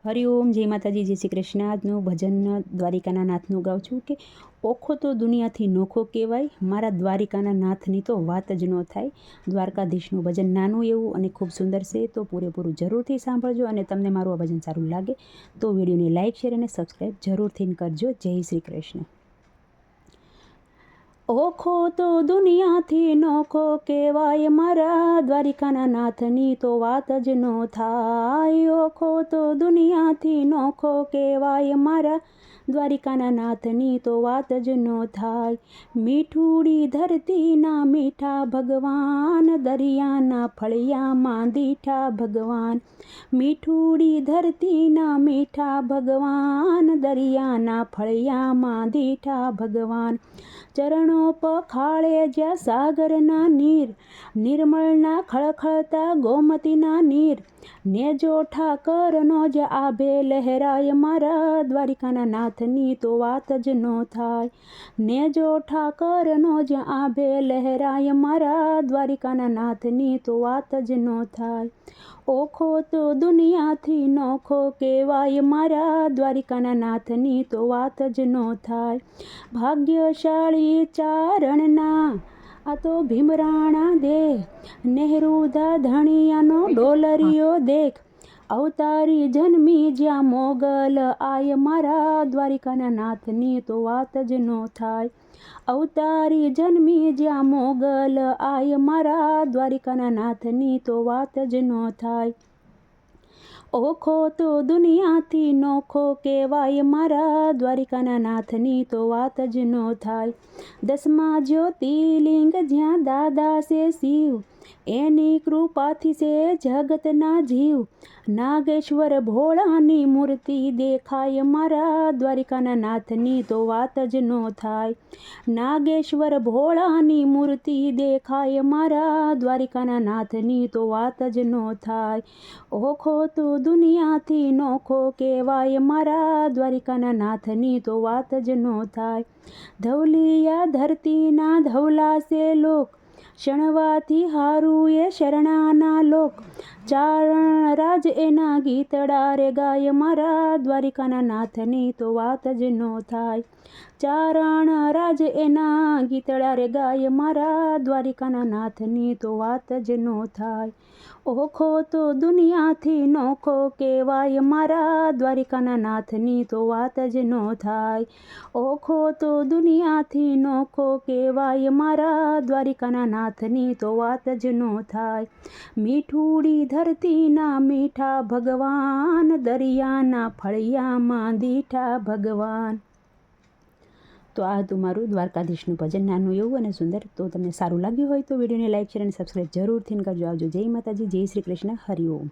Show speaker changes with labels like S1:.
S1: હરિઓમ, જય માતાજી, જય શ્રી કૃષ્ણ। આજનું ભજન દ્વારિકાના નાથનું ગાઉં છું કે ઓખો તો દુનિયાથી નોખો કહેવાય, મારા દ્વારિકાના નાથની તો વાત જ ન થાય। દ્વારકાધીશનું ભજન નાનું એવું અને ખૂબ સુંદર છે, તો પૂરેપૂરું જરૂરથી સાંભળજો। અને તમને મારું આ ભજન સારું લાગે તો વિડીયોને લાઇક, શેર અને સબસ્ક્રાઈબ જરૂરથી કરજો। જય શ્રી કૃષ્ણ। ઓખો તો દુનિયાથી નોખો કહેવાય, મારા દ્વારિકાના નાથની તો વાત જ ન થાય। ઓખો તો દુનિયાથી નોખો કહેવાય, મારા દ્વારિકાના નાથની તો વાત જ ન થાય। મીઠુડી ધરતીના મીઠા ભગવાન, દરિયાના ફળિયામાં દીઠા ભગવાન। મીઠુડી ધરતીના મીઠા ભગવાન, દરિયાના ફળિયામાં દીઠા ભગવાન। ચરણો પખાળે જ્યાં સાગરના નીર, નિર્મળના ખળખળતા ગોમતીના નીર। નેજો ઠાકરનો જ આભે લહેરાય, મારા દ્વારિકાના નાથની તો વાત જ ન થાય। નેજો ઠાકરનો જ આભે લહેરાય, મારા દ્વારિકાના નાથની તો વાત જ ન થાય। ઓખો તો દુનિયાથી નોખો કહેવાય, મારા દ્વારિકાના નાથની તો વાત જ ન થાય। ભાગ્યશાળી ચારણના આ તો ભીમરાણા દેહ, નહેરુ ધાધણિયાનો ડોલરિયો દેખ। અવતારી જન્મી જ્યાં મોગલ આય, મારા દ્વારિકાના નાથની તો વાત જ ન થાય। અવતારી જન્મી જ્યાં મોગલ આય, મારા દ્વારિકાના નાથની તો વાત જ ન થાય। ઓખો તો દુનિયાથી નોખો કહેવાય, મારા દ્વારિકાના નાથની તો વાત જ ન થાય। દસમા જ્યોતિર્લિંગ જ્યાં દાદા છે શિવ, એની કૃપાથી છે જગતના જીવ। નાગેશ્વર ભોળાની મૂર્તિ દેખાય, મારા દ્વારિકાના નાથની તો વાત જ ન થાય। નાગેશ્વર ભોળાની મૂર્તિ દેખાય, મારા દ્વારિકાના નાથની તો વાત જ ન થાય। ઓખો તો દુનિયાથી નોખો કહેવાય, મારા દ્વારિકાના નાથની તો વાત જ ન થાય। ધવલિયા ધરતીના ધવલા છે લોક, શણવાથી હારું એ શરણાના લોક। ચારણ રાજ એના ગીતડા રે ગાય, મારા દ્વારિકાના નાથની તો વાત જ ન થાય। ચારણ રાજ એના ગીતડા રે ગાય, મારા દ્વારિકાના નાથની તો વાત જ ન થાય। ઓખો તો દુનિયાથી નોખો કહેવાય, મારા દ્વારિકાના નાથની તો વાત જ ન થાય। ઓખો તો દુનિયાથી નોખો કહેવાય, મારા દ્વારિકાના નાથની તો વાત જ ન થાય। મીઠુડી ધરતીના મીઠા ભગવાન, દરિયાના ફળિયામાં દીઠા ભગવાન। તો આ હતું મારું દ્વારકાધીશનું ભજન, નાનું એવું અને સુંદર। તો તમને સારું લાગ્યું હોય તો વિડીયોને લાઇક, શેર અને સબસ્ક્રાઈબ જરૂરથી કરજો। આવજો। જય માતાજી, જય શ્રી કૃષ્ણ, હરિઓમ।